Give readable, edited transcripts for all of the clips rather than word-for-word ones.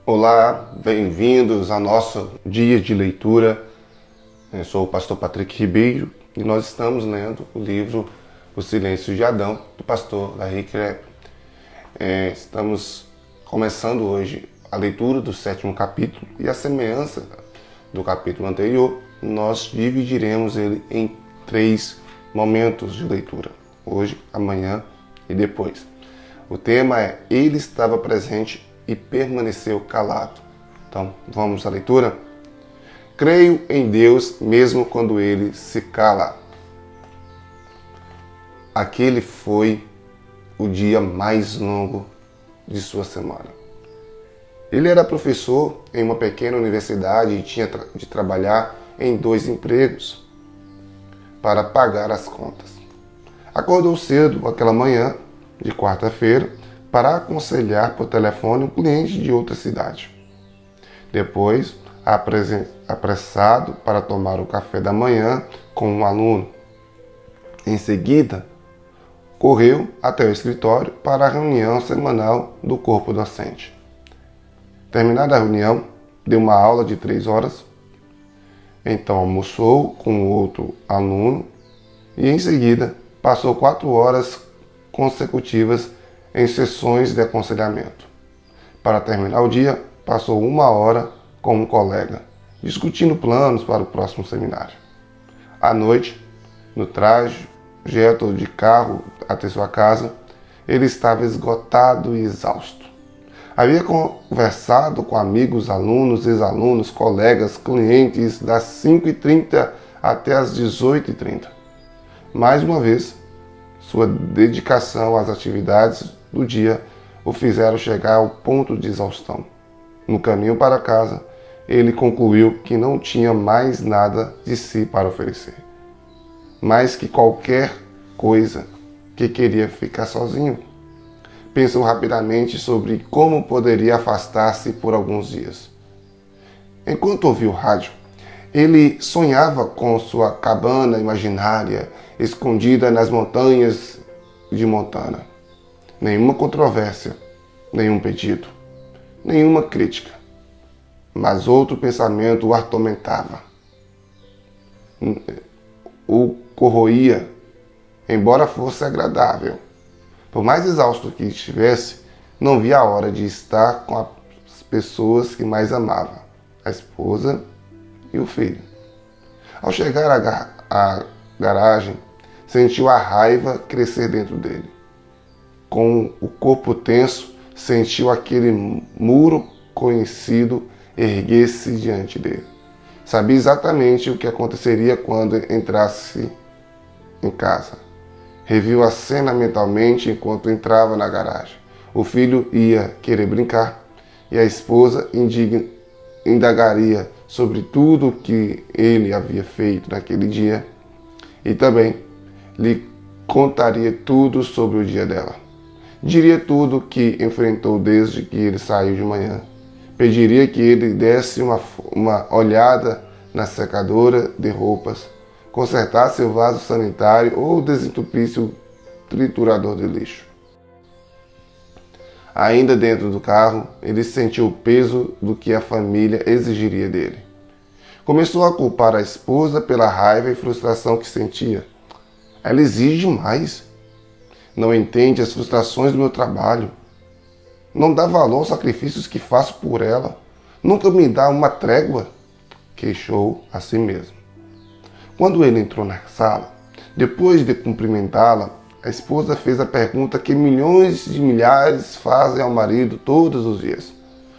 Olá, bem-vindos ao nosso dia de leitura. Eu sou o pastor Patrick Ribeiro e nós estamos lendo o livro O Silêncio de Adão, do pastor Larry Crabb. Estamos começando hoje a leitura do 7º capítulo e a semelhança do capítulo anterior, nós dividiremos ele em 3 momentos de leitura, hoje, amanhã e depois. O tema é Ele estava presente e permaneceu calado. Então, vamos à leitura? Creio em Deus mesmo quando ele se cala. Aquele foi o dia mais longo de sua semana. Ele era professor em uma pequena universidade e tinha de trabalhar em 2 empregos para pagar as contas. Acordou cedo aquela manhã de quarta-feira para aconselhar por telefone um cliente de outra cidade. Depois, apressado para tomar o café da manhã com um aluno. Em seguida, correu até o escritório para a reunião semanal do corpo docente. Terminada a reunião, deu uma aula de 3 horas, então almoçou com outro aluno e em seguida passou 4 horas consecutivas em sessões de aconselhamento. Para terminar o dia, passou 1 hora com um colega, discutindo planos para o próximo seminário. À noite, no trajeto de carro até sua casa, ele estava esgotado e exausto. Havia conversado com amigos, alunos, ex-alunos, colegas, clientes das 5h30 até as 18h30. Mais uma vez, sua dedicação às atividades do dia o fizeram chegar ao ponto de exaustão. No caminho para casa, ele concluiu que não tinha mais nada de si para oferecer, mais que qualquer coisa que queria ficar sozinho. Pensou rapidamente sobre como poderia afastar-se por alguns dias. Enquanto ouvia o rádio, ele sonhava com sua cabana imaginária escondida nas montanhas de Montana. Nenhuma controvérsia, nenhum pedido, nenhuma crítica. Mas outro pensamento o atormentava. O corroía, embora fosse agradável. Por mais exausto que estivesse, não via a hora de estar com as pessoas que mais amava, a esposa e o filho. Ao chegar à garagem, sentiu a raiva crescer dentro dele. Com o corpo tenso, sentiu aquele muro conhecido erguer-se diante dele. Sabia exatamente o que aconteceria quando entrasse em casa. Reviu a cena mentalmente enquanto entrava na garagem. O filho ia querer brincar e a esposa indagaria sobre tudo o que ele havia feito naquele dia e também lhe contaria tudo sobre o dia dela. Diria tudo o que enfrentou desde que ele saiu de manhã. Pediria que ele desse uma olhada na secadora de roupas, consertasse o vaso sanitário ou desentupisse o triturador de lixo. Ainda dentro do carro, ele sentiu o peso do que a família exigiria dele. Começou a culpar a esposa pela raiva e frustração que sentia. Ela exige demais. Não entende as frustrações do meu trabalho. Não dá valor aos sacrifícios que faço por ela. Nunca me dá uma trégua, queixou a si mesmo. Quando ele entrou na sala, depois de cumprimentá-la, a esposa fez a pergunta que milhões de milhares fazem ao marido todos os dias.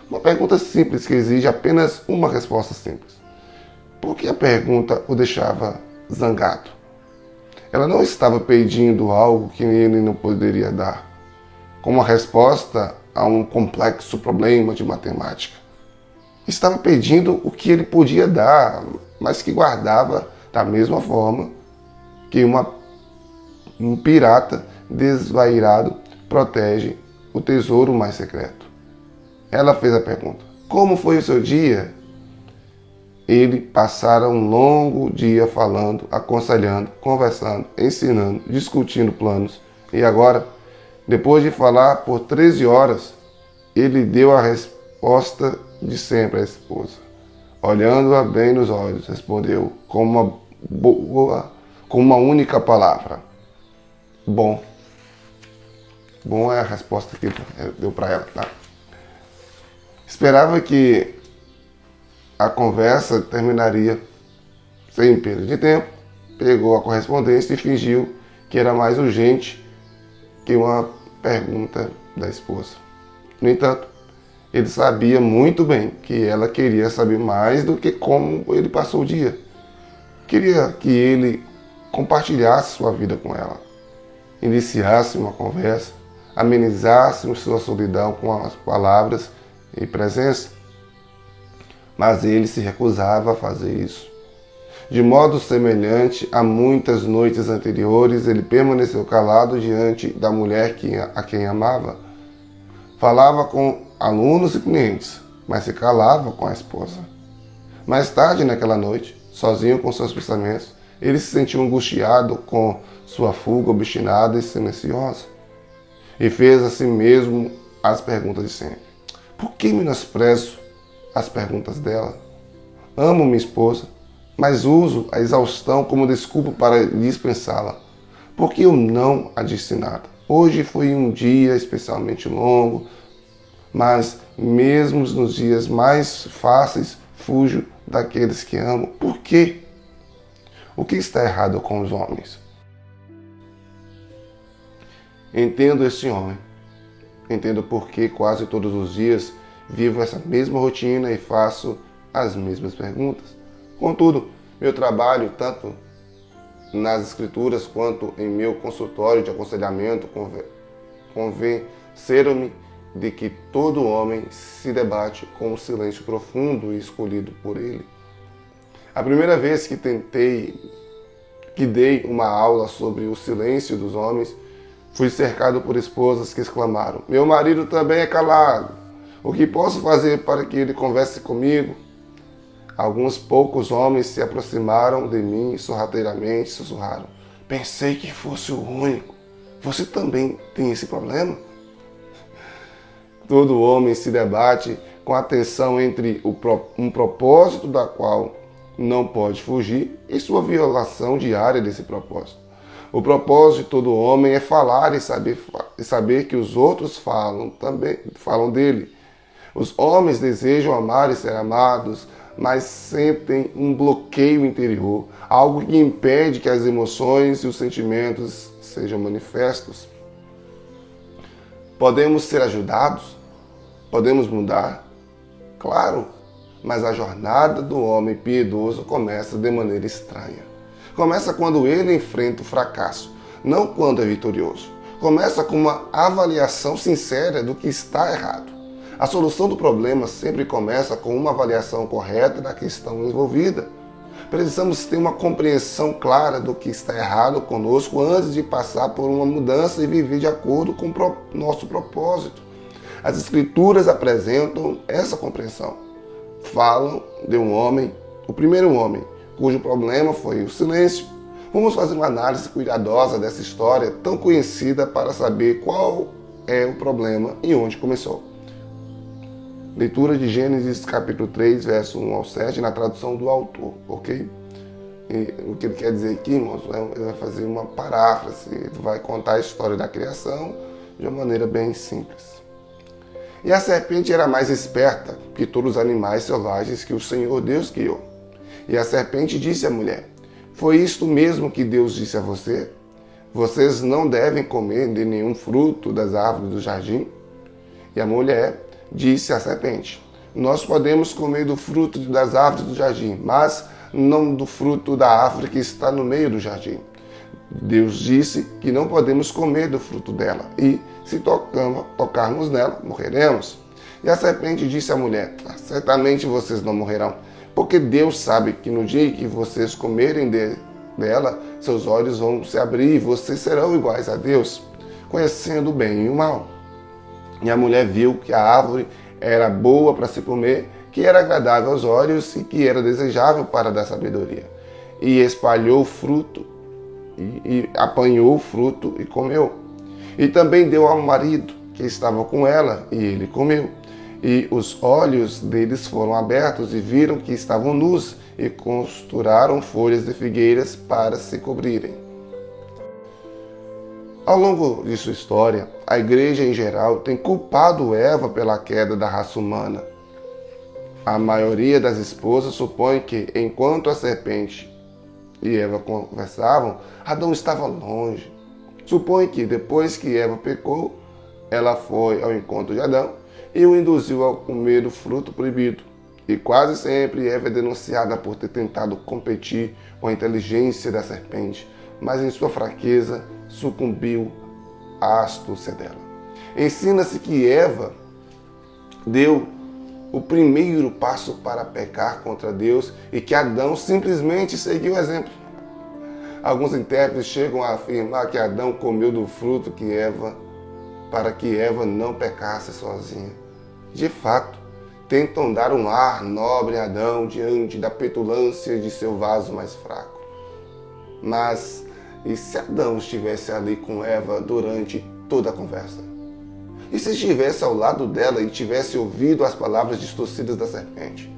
Uma pergunta simples que exige apenas uma resposta simples. Por que a pergunta o deixava zangado? Ela não estava pedindo algo que ele não poderia dar, como a resposta a um complexo problema de matemática. Estava pedindo o que ele podia dar, mas que guardava da mesma forma que um pirata desvairado protege o tesouro mais secreto. Ela fez a pergunta: como foi o seu dia? Ele passara um longo dia falando, aconselhando, conversando, ensinando, discutindo planos. E agora, depois de falar por 13 horas, ele deu a resposta de sempre a esposa. Olhando-a bem nos olhos, respondeu com uma única palavra: bom. Bom é a resposta que deu para ela, tá? Esperava que a conversa terminaria sem perda de tempo. Pegou a correspondência e fingiu que era mais urgente que uma pergunta da esposa. No entanto, ele sabia muito bem que ela queria saber mais do que como ele passou o dia. Queria que ele compartilhasse sua vida com ela, iniciasse uma conversa, amenizasse sua solidão com as palavras e presença. Mas ele se recusava a fazer isso. De modo semelhante a muitas noites anteriores, ele permaneceu calado diante da mulher a quem amava. Falava com alunos e clientes, mas se calava com a esposa. Mais tarde naquela noite, sozinho com seus pensamentos, ele se sentiu angustiado com sua fuga obstinada e silenciosa. E fez a si mesmo as perguntas de sempre. Por que menosprezo as perguntas dela? Amo minha esposa, mas uso a exaustão como desculpa para dispensá-la. Por que eu não a disse nada? Hoje foi um dia especialmente longo, mas mesmo nos dias mais fáceis, fujo daqueles que amo. Por quê? O que está errado com os homens? Entendo esse homem. Entendo por que quase todos os dias vivo essa mesma rotina e faço as mesmas perguntas. Contudo, meu trabalho, tanto nas escrituras quanto em meu consultório de aconselhamento, convenceram-me de que todo homem se debate com um silêncio profundo e escolhido por ele. A primeira vez que dei uma aula sobre o silêncio dos homens, fui cercado por esposas que exclamaram: meu marido também é calado. O que posso fazer para que ele converse comigo? Alguns poucos homens se aproximaram de mim e sorrateiramente sussurraram: pensei que fosse o único. Você também tem esse problema? Todo homem se debate com a tensão entre um propósito da qual não pode fugir e sua violação diária desse propósito. O propósito de todo homem é falar e saber que os outros falam dele. Os homens desejam amar e ser amados, mas sentem um bloqueio interior, algo que impede que as emoções e os sentimentos sejam manifestos. Podemos ser ajudados? Podemos mudar? Claro, mas a jornada do homem piedoso começa de maneira estranha. Começa quando ele enfrenta o fracasso, não quando é vitorioso. Começa com uma avaliação sincera do que está errado. A solução do problema sempre começa com uma avaliação correta da questão envolvida. Precisamos ter uma compreensão clara do que está errado conosco antes de passar por uma mudança e viver de acordo com o nosso propósito. As Escrituras apresentam essa compreensão. Falam de um homem, o primeiro homem, cujo problema foi o silêncio. Vamos fazer uma análise cuidadosa dessa história tão conhecida para saber qual é o problema e onde começou. Leitura de Gênesis capítulo 3, verso 1 ao 7, na tradução do autor, ok? E o que ele quer dizer aqui, irmãos, ele vai fazer uma paráfrase, ele vai contar a história da criação de uma maneira bem simples. E a serpente era mais esperta que todos os animais selvagens que o Senhor Deus criou. E a serpente disse à mulher: foi isto mesmo que Deus disse a você? Vocês não devem comer de nenhum fruto das árvores do jardim? E a mulher disse à serpente: nós podemos comer do fruto das árvores do jardim, mas não do fruto da árvore que está no meio do jardim. Deus disse que não podemos comer do fruto dela, e se tocarmos nela, morreremos. E a serpente disse à mulher: certamente vocês não morrerão, porque Deus sabe que no dia em que vocês comerem dela, seus olhos vão se abrir e vocês serão iguais a Deus, conhecendo o bem e o mal. E a mulher viu que a árvore era boa para se comer, que era agradável aos olhos e que era desejável para dar sabedoria. E espalhou o fruto, e apanhou o fruto e comeu. E também deu ao marido que estava com ela, e ele comeu. E os olhos deles foram abertos e viram que estavam nus e costuraram folhas de figueiras para se cobrirem. Ao longo de sua história, a igreja em geral tem culpado Eva pela queda da raça humana. A maioria das esposas supõe que, enquanto a serpente e Eva conversavam, Adão estava longe. Supõe que, depois que Eva pecou, ela foi ao encontro de Adão e o induziu a comer o fruto proibido. E quase sempre Eva é denunciada por ter tentado competir com a inteligência da serpente, mas em sua fraqueza sucumbiu à astúcia dela. Ensina-se que Eva deu o primeiro passo para pecar contra Deus e que Adão simplesmente seguiu o exemplo. Alguns intérpretes chegam a afirmar que Adão comeu do fruto para que Eva não pecasse sozinha. De fato, tentam dar um ar nobre a Adão diante da petulância de seu vaso mais fraco. Mas e se Adão estivesse ali com Eva durante toda a conversa? E se estivesse ao lado dela e tivesse ouvido as palavras distorcidas da serpente?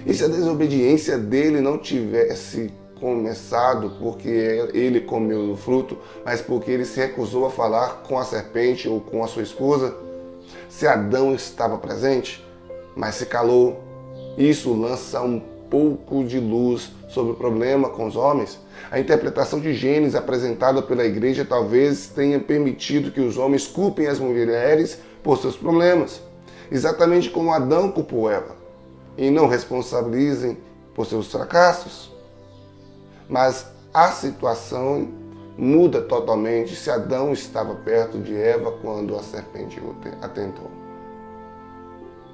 E se a desobediência dele não tivesse começado porque ele comeu do fruto, mas porque ele se recusou a falar com a serpente ou com a sua esposa? Se Adão estava presente, mas se calou, isso lança um pouco de luz sobre o problema com os homens. A interpretação de Gênesis apresentada pela igreja talvez tenha permitido que os homens culpem as mulheres por seus problemas, exatamente como Adão culpou Eva, e não responsabilizem por seus fracassos. Mas a situação muda totalmente se Adão estava perto de Eva quando a serpente a tentou.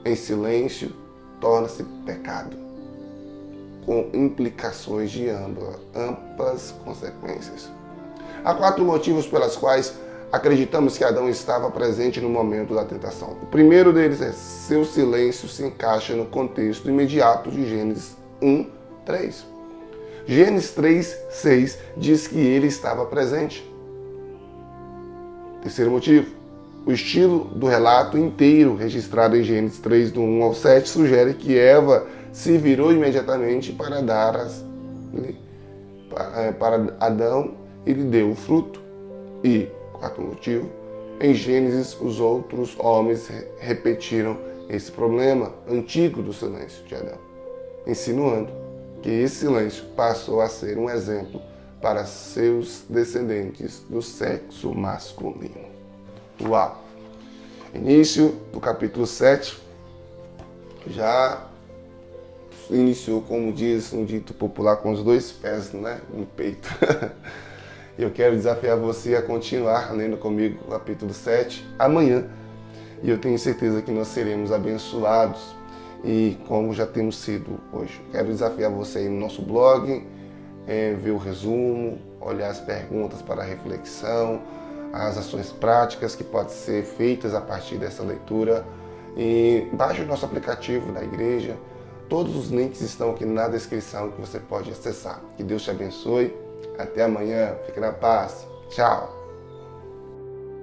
Em silêncio, torna-se pecado, com implicações de amplas consequências. Há 4 motivos pelos quais acreditamos que Adão estava presente no momento da tentação. O primeiro deles é seu silêncio se encaixa no contexto imediato de Gênesis 1:3. Gênesis 3:6 diz que ele estava presente. Terceiro motivo, o estilo do relato inteiro registrado em Gênesis 3, do 1 ao 7, sugere que Eva se virou imediatamente para Adão e lhe deu o fruto. E, quarto motivo, em Gênesis os outros homens repetiram esse problema antigo do silêncio de Adão, insinuando que esse silêncio passou a ser um exemplo para seus descendentes do sexo masculino. Uau! Início do capítulo 7 já iniciou, como diz um dito popular, com os 2 pés, no peito. Eu quero desafiar você a continuar lendo comigo o capítulo 7 amanhã. E eu tenho certeza que nós seremos abençoados, e como já temos sido hoje. Quero desafiar você aí no nosso blog, ver o resumo, olhar as perguntas para reflexão, as ações práticas que podem ser feitas a partir dessa leitura. E baixe o nosso aplicativo da igreja. Todos os links estão aqui na descrição que você pode acessar. Que Deus te abençoe. Até amanhã. Fique na paz. Tchau.